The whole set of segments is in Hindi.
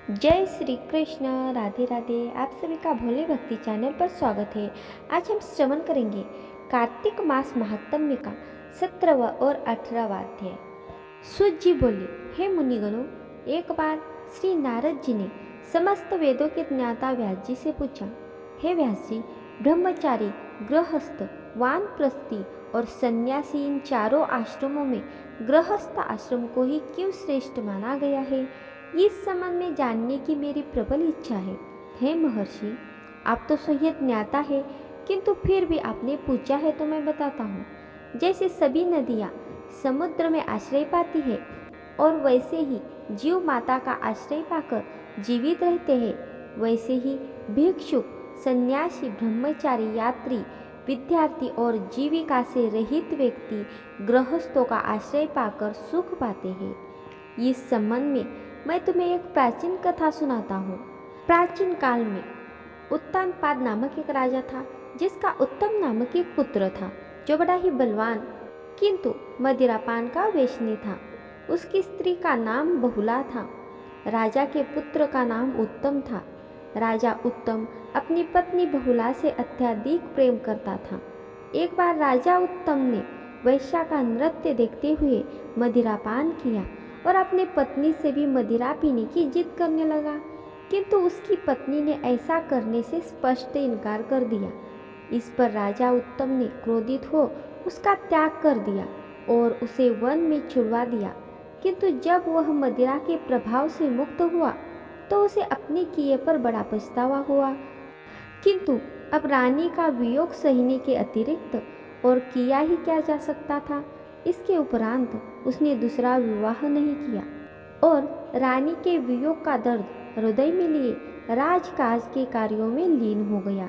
जय श्री कृष्ण। राधे राधे। आप सभी का भोले भक्ति चैनल पर स्वागत है। आज हम श्रवण करेंगे कार्तिक मास महात्म्य का 17वां और 18वां अध्याय। सूत जी बोले, हे मुनिगणों, एक बार श्री नारद जी ने समस्त वेदों के ज्ञाता व्यास जी से पूछा, हे व्यास जी, ब्रह्मचारी, गृहस्थ, वानप्रस्थी और सन्यासी इन चारों आश्रमों में गृहस्थ आश्रम को ही क्यों श्रेष्ठ माना गया है? इस संबंध में जानने की मेरी प्रबल इच्छा है। हे महर्षि, आप तो स्वयं ज्ञाता है, किंतु फिर भी आपने पूछा है तो मैं बताता हूँ। जैसे सभी नदियाँ समुद्र में आश्रय पाती है और वैसे ही जीव माता का आश्रय पाकर जीवित रहते हैं, वैसे ही भिक्षुक, सन्यासी, ब्रह्मचारी, यात्री, विद्यार्थी और जीविका से रहित व्यक्ति गृहस्थों का आश्रय पाकर सुख पाते हैं। इस संबंध में मैं तुम्हें एक प्राचीन कथा सुनाता हूँ। प्राचीन काल में उत्तानपाद नामक एक राजा था, जिसका उत्तम नामक एक पुत्र था, जो बड़ा ही बलवान किंतु मदिरापान का वेश्नी था। उसकी स्त्री का नाम बहुला था। राजा के पुत्र का नाम उत्तम था। राजा उत्तम अपनी पत्नी बहुला से अत्यधिक प्रेम करता था। एक बार राजा उत्तम ने वैश्या का नृत्य देखते हुए मदिरापान किया और अपनी पत्नी से भी मदिरा पीने की जिद करने लगा, किंतु उसकी पत्नी ने ऐसा करने से स्पष्ट इनकार कर दिया। इस पर राजा उत्तम ने क्रोधित हो उसका त्याग कर दिया और उसे वन में छुड़वा दिया। किंतु जब वह मदिरा के प्रभाव से मुक्त हुआ तो उसे अपने किए पर बड़ा पछतावा हुआ। किंतु अब रानी का वियोग सहने के अतिरिक्त और किया ही क्या जा सकता था। इसके उपरांत उसने दूसरा विवाह नहीं किया और रानी के वियोग का दर्द हृदय में लिए राजकाज के कार्यों में लीन हो गया।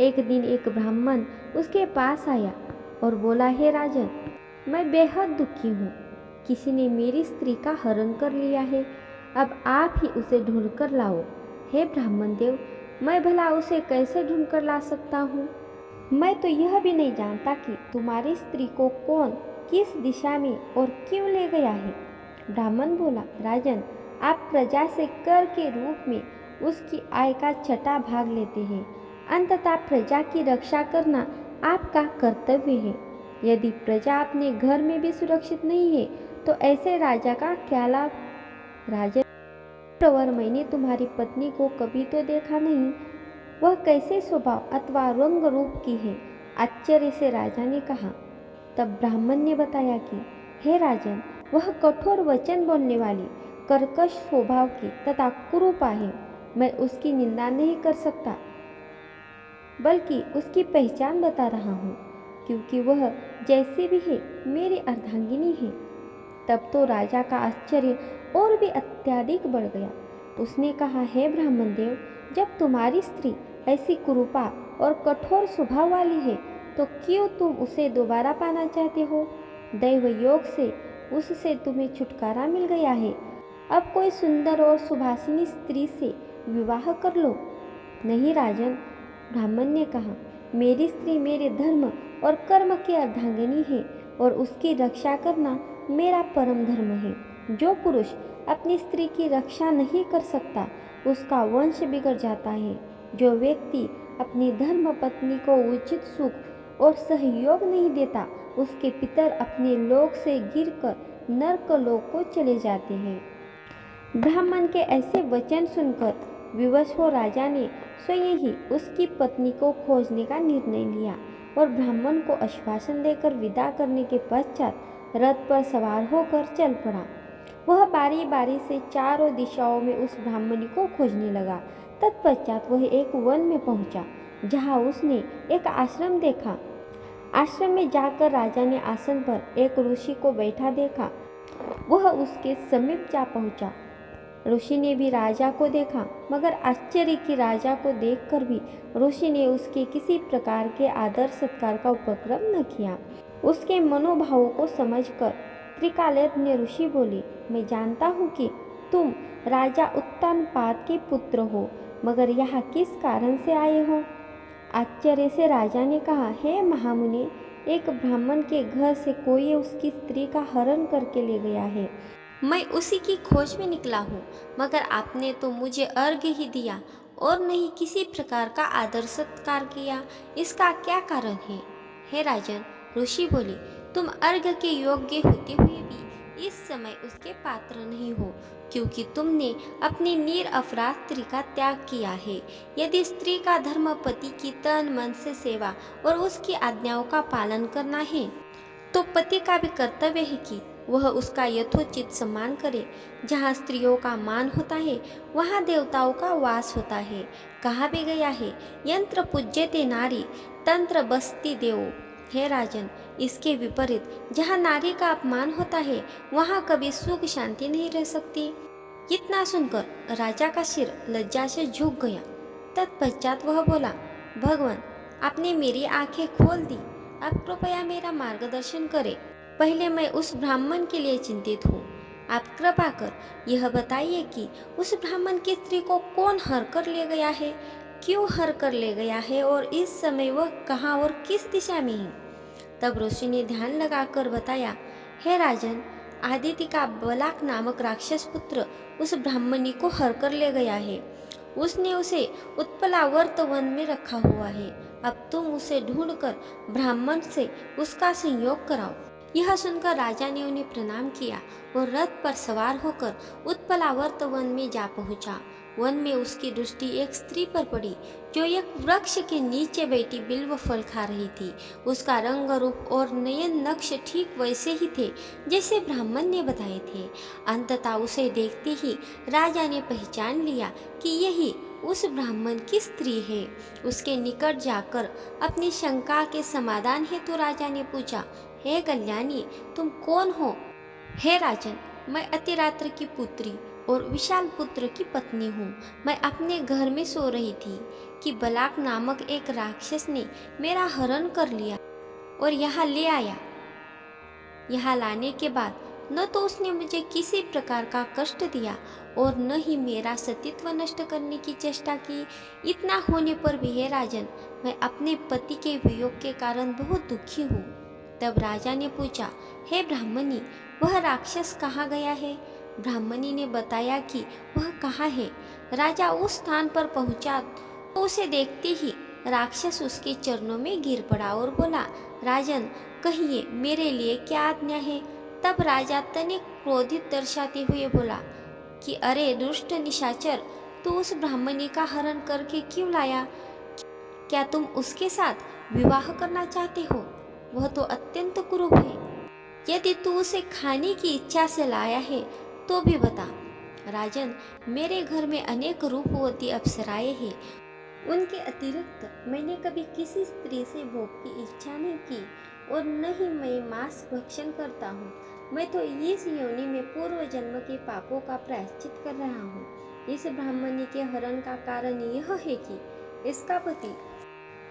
एक दिन एक ब्राह्मण उसके पास आया और बोला, हे राजन, मैं बेहद दुखी हूँ। किसी ने मेरी स्त्री का हरण कर लिया है। अब आप ही उसे ढूंढ कर लाओ। हे ब्राह्मण देव, मैं भला उसे कैसे ढूंढ कर ला सकता हूँ? मैं तो यह भी नहीं जानता कि तुम्हारी स्त्री को कौन किस दिशा में और क्यों ले गया है। ब्राह्मण बोला, राजन, आप प्रजा से कर के रूप में उसकी आय का छठा भाग लेते हैं। अंततः प्रजा की रक्षा करना आपका कर्तव्य है। यदि प्रजा अपने घर में भी सुरक्षित नहीं है तो ऐसे राजा का क्या लाभ? राजन प्रवर, मैंने तुम्हारी पत्नी को कभी तो देखा नहीं। वह कैसे स्वभाव अथवा रंग रूप की है? आश्चर्य से राजा ने कहा। तब ब्राह्मण ने बताया कि हे राजन, वह कठोर वचन बोलने वाली, कर्कश स्वभाव की तथा कुरूपा है। मैं उसकी निंदा नहीं कर सकता, बल्कि उसकी पहचान बता रहा हूँ, क्योंकि वह जैसी भी है मेरी अर्धांगिनी है। तब तो राजा का आश्चर्य और भी अत्यधिक बढ़ गया। उसने कहा, हे ब्राह्मण देव, जब तुम्हारी स्त्री ऐसी कुरूपा और कठोर स्वभाव वाली है तो क्यों तुम उसे दोबारा पाना चाहते हो? दैव योग से उससे तुम्हें छुटकारा मिल गया है। अब कोई सुंदर और सुभाषिनी स्त्री से विवाह कर लो। नहीं राजन, ब्राह्मण ने कहा, मेरी स्त्री मेरे धर्म और कर्म की अर्धांगिनी है और उसकी रक्षा करना मेरा परम धर्म है। जो पुरुष अपनी स्त्री की रक्षा नहीं कर सकता उसका वंश बिगड़ जाता है। जो व्यक्ति अपनी धर्म पत्नी को उचित सुख और सहयोग नहीं देता उसके पितर अपने लोक से गिरकर नरक लोक को चले जाते हैं। ब्राह्मण के ऐसे वचन सुनकर विवश हो राजा ने स्वयं ही उसकी पत्नी को खोजने का निर्णय लिया और ब्राह्मण को आश्वासन देकर विदा करने के पश्चात रथ पर सवार होकर चल पड़ा। वह बारी बारी से चारों दिशाओं में उस ब्राह्मणी को खोजने लगा। तत्पश्चात वह एक वन में पहुंचा, जहां उसने एक आश्रम देखा। आश्रम में जाकर राजा ने आसन पर एक ऋषि को बैठा देखा। वह उसके समीप जा पहुंचा। ऋषि ने भी राजा को देखा, मगर आश्चर्य कि राजा को देखकर भी ऋषि ने उसके किसी प्रकार के आदर सत्कार का उपक्रम न किया। उसके मनोभावों को समझकर त्रिकालज्ञ ऋषि बोले, मैं जानता हूँ कि तुम राजा उत्तानपाद के पुत्र हो, मगर यहाँ किस कारण से आए हो? आश्चर्य से राजा ने कहा, हे महामुनि, एक ब्राह्मण के घर से कोई उसकी स्त्री का हरण करके ले गया है। मैं उसी की खोज में निकला हूँ, मगर आपने तो मुझे अर्घ्य ही दिया और नहीं किसी प्रकार का आदर सत्कार किया। इसका क्या कारण है? हे राजन, ऋषि बोले, तुम अर्घ्य के योग्य होते हुए भी इस समय उसके पात्र नहीं हो, क्योंकि तुमने अपनी निरपराध स्त्री का त्याग किया है। यदि स्त्री का धर्म पति की तन मन से सेवा और उसकी आज्ञाओं का पालन करना है, तो पति का भी कर्तव्य है कि वह उसका यथोचित सम्मान करे। जहाँ स्त्रियों का मान होता है, वहाँ देवताओं का वास होता है। कहा भी गया है, यंत्र पूज्यते नारी, तंत्र बसती देवो। हे राजन, इसके विपरीत जहाँ नारी का अपमान होता है, वहाँ कभी सुख शांति नहीं रह सकती। इतना सुनकर राजा का सिर लज्जा से झुक गया। तत्पश्चात वह बोला, भगवान, आपने मेरी आंखें खोल दी। आप कृपया मेरा मार्गदर्शन करें। पहले मैं उस ब्राह्मण के लिए चिंतित हूँ। आप कृपा कर यह बताइए कि उस ब्राह्मण की स्त्री को कौन हर कर ले गया है, क्यों हर कर ले गया है और इस समय वह कहाँ और किस दिशा में है। तब ऋषि ने ध्यान लगाकर बताया, हे राजन, आदित्य का बलाक नामक राक्षस पुत्र उस ब्राह्मणी को हर कर ले गया है। उसने उसे उत्पलावर्त वन में रखा हुआ है। अब तुम उसे ढूंढकर ब्राह्मण से उसका संयोग कराओ। यह सुनकर राजा ने उन्हें प्रणाम किया और रथ पर सवार होकर उत्पलावर्त वन में जा पहुंचा। वन में उसकी दृष्टि एक स्त्री पर पड़ी, जो एक वृक्ष के नीचे बैठी बिल्व फल खा रही थी। उसका रंग रूप और नयन नक्श ठीक वैसे ही थे जैसे ब्राह्मण ने बताए थे। अंततः उसे देखते ही राजा ने पहचान लिया कि यही उस ब्राह्मण की स्त्री है। उसके निकट जाकर अपनी शंका के समाधान हेतु राजा ने पूछा, हे कल्याणी, तुम कौन हो? हे राजन, मैं अतिरात्र की पुत्री और विशाल पुत्र की पत्नी हूँ। मैं अपने घर में सो रही थी कि बलाक नामक एक राक्षस ने मेरा हरण कर लिया और यहाँ ले आया। यहाँ लाने के बाद न तो उसने मुझे किसी प्रकार का कष्ट दिया और न ही मेरा सतीत्व नष्ट करने की चेष्टा की। इतना होने पर भी हे राजन, मैं अपने पति के वियोग के कारण बहुत दुखी हूँ। तब राजा ने पूछा, हे ब्राह्मणी, वह राक्षस कहाँ गया है? ब्राह्मणी ने बताया कि वह कहाँ है। राजा उस स्थान पर पहुंचा तो उसे देखते ही राक्षस उसके चरणों में गिर पड़ा और बोला, राजन, कहिए मेरे लिए क्या आज्ञा है? तब राजा तनिक क्रोधित दर्शाते हुए बोला कि अरे दुष्ट निशाचर, तू उस ब्राह्मणी का हरण करके क्यों लाया? क्या तुम उसके साथ विवाह करना चाहते हो? वह तो अत्यंत कुरूप है। यदि तू उसे खाने की इच्छा से लाया है तो भी बता। राजन, मेरे घर में अनेक रूपवती अप्सराएं हैं। उनके अतिरिक्त मैंने कभी किसी स्त्री से भोग की इच्छा नहीं की और न ही मैं मांस भक्षण करता हूँ। मैं तो इस योनि में पूर्व जन्म के पापों का प्रायश्चित कर रहा हूँ। इस ब्राह्मणी के हरण का कारण यह है कि इसका पति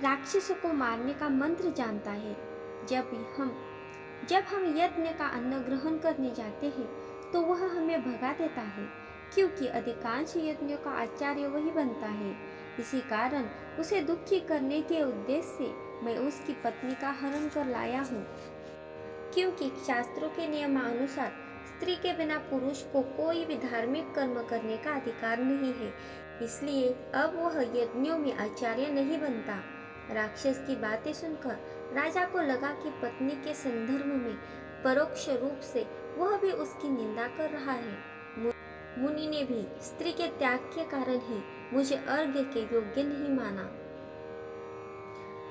राक्षसों को मारने का मंत्र जानता है। जब हम यज्ञ का अन्न ग्रहण करने जाते हैं तो वह हमें भगा देता है, क्योंकि अधिकांश यज्ञों का आचार्य वही बनता है। इसी कारण उसे दुखी करने के उद्देश्य से मैं उसकी पत्नी का हरण कर लाया हूँ, क्योंकि शास्त्रों के नियमानुसार स्त्री के बिना पुरुष को कोई भी धार्मिक कर्म करने का अधिकार नहीं है। इसलिए अब वह यज्ञों में आचार्य नहीं बनता। राक्षस की बातें सुनकर राजा को लगा कि पत्नी के संदर्भ में परोक्ष रूप से वह भी उसकी निंदा कर रहा है। मुनि ने भी स्त्री के त्याग के कारण ही मुझे अर्घ्य के योग्य नहीं माना।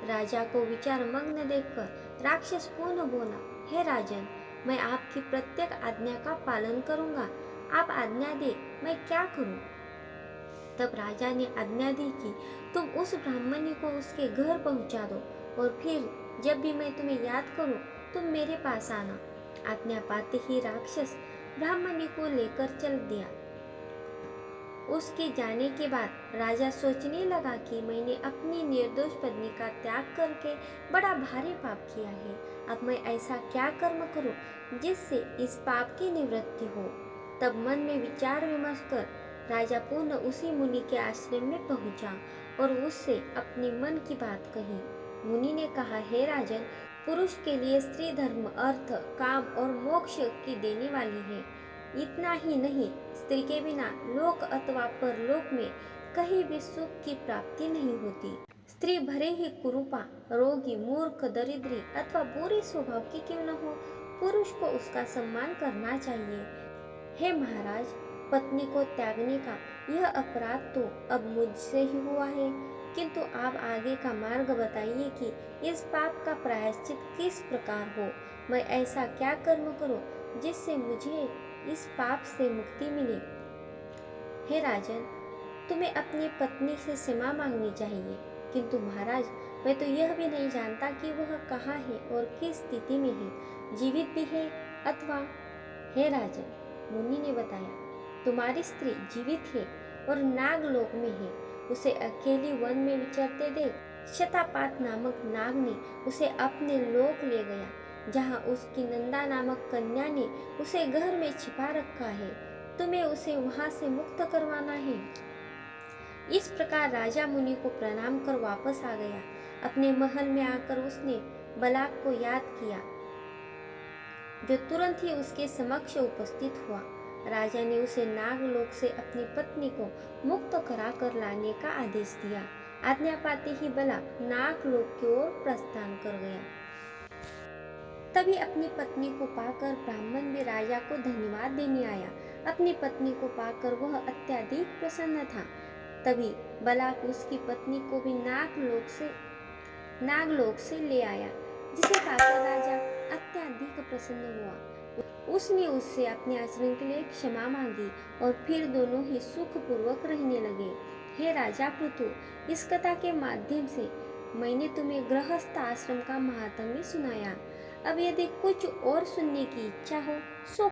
राजा को विचार मग्न देखकर राक्षस पुनः बोला, हे राजन, मैं आपकी प्रत्येक आज्ञा का पालन करूंगा। आप आज्ञा दे, मैं क्या करूं? तब राजा ने आज्ञा दी कि तुम उस ब्राह्मणी को उसके घर पहुंचा दो और फिर जब भी मैं तुम्हें याद करूं तुम मेरे पास आना। आज्ञा पाते ही राक्षस ब्राह्मणी को लेकर चल दिया। उसके जाने के बाद राजा सोचने लगा कि मैंने अपनी निर्दोष पत्नी का त्याग करके बड़ा भारी पाप किया है। अब मैं ऐसा क्या कर्म करूं जिससे इस पाप की निवृत्ति हो? तब मन में विचार विमर्श कर राजा पुनः उसी मुनि के आश्रम में पहुंचा और उससे अपने मन की बात कही। मुनि ने कहा, हे राजन, पुरुष के लिए स्त्री धर्म, अर्थ, काम और मोक्ष की देने वाली है। इतना ही नहीं, स्त्री के बिना लोक अथवा परलोक में कहीं भी सुख की प्राप्ति नहीं होती। स्त्री भले ही कुरूपा, रोगी, मूर्ख, दरिद्री अथवा बुरे स्वभाव की क्यों न हो, पुरुष को उसका सम्मान करना चाहिए। हे महाराज, पत्नी को त्यागने का यह अपराध तो अब मुझसे ही हुआ है, किंतु आप आगे का मार्ग बताइए कि इस पाप का प्रायश्चित किस प्रकार हो। मैं ऐसा क्या कर्म करूं जिससे मुझे इस पाप से मुक्ति मिले। हे राजन, तुम्हें अपनी पत्नी से क्षमा मांगनी चाहिए, किंतु महाराज, मैं तो यह भी नहीं जानता कि वह कहाँ है और किस स्थिति में है, जीवित भी है अथवा। हे राजन, मुनि ने बताया, तुम्हारी स्त्री जीवित है और नागलोक में है। उसे अकेली वन में विचरते देख शतापात नामक नाग ने उसे अपने लोक ले गया, जहाँ उसकी नंदा नामक कन्या ने उसे घर में छिपा रखा है। तुम्हें उसे वहां से मुक्त करवाना है। इस प्रकार राजा मुनि को प्रणाम कर वापस आ गया। अपने महल में आकर उसने बलाक को याद किया, जो तुरंत ही उसके समक्ष उपस्थित हुआ। राजा ने उसे नागलोक से अपनी पत्नी को मुक्त कराकर लाने का आदेश दिया। आज्ञा पाते ही बलाक नागलोक की ओर प्रस्थान कर गया। तभी अपनी पत्नी को पाकर ब्राह्मण भी राजा को धन्यवाद देने आया। अपनी पत्नी को पाकर वह अत्यधिक प्रसन्न था। तभी बलाक उसकी पत्नी को भी नागलोक से ले आया, जिसे पाकर राजा अत्यधिक प्रसन्न हुआ। उसने उससे अपने आचरण के लिए क्षमा मांगी और फिर दोनों ही सुखपूर्वक रहने लगे। हे राजा पृथु, इस कथा के माध्यम से मैंने तुम्हें गृहस्थ आश्रम का महात्म्य सुनाया। अब यदि कुछ और सुनने की इच्छा हो सो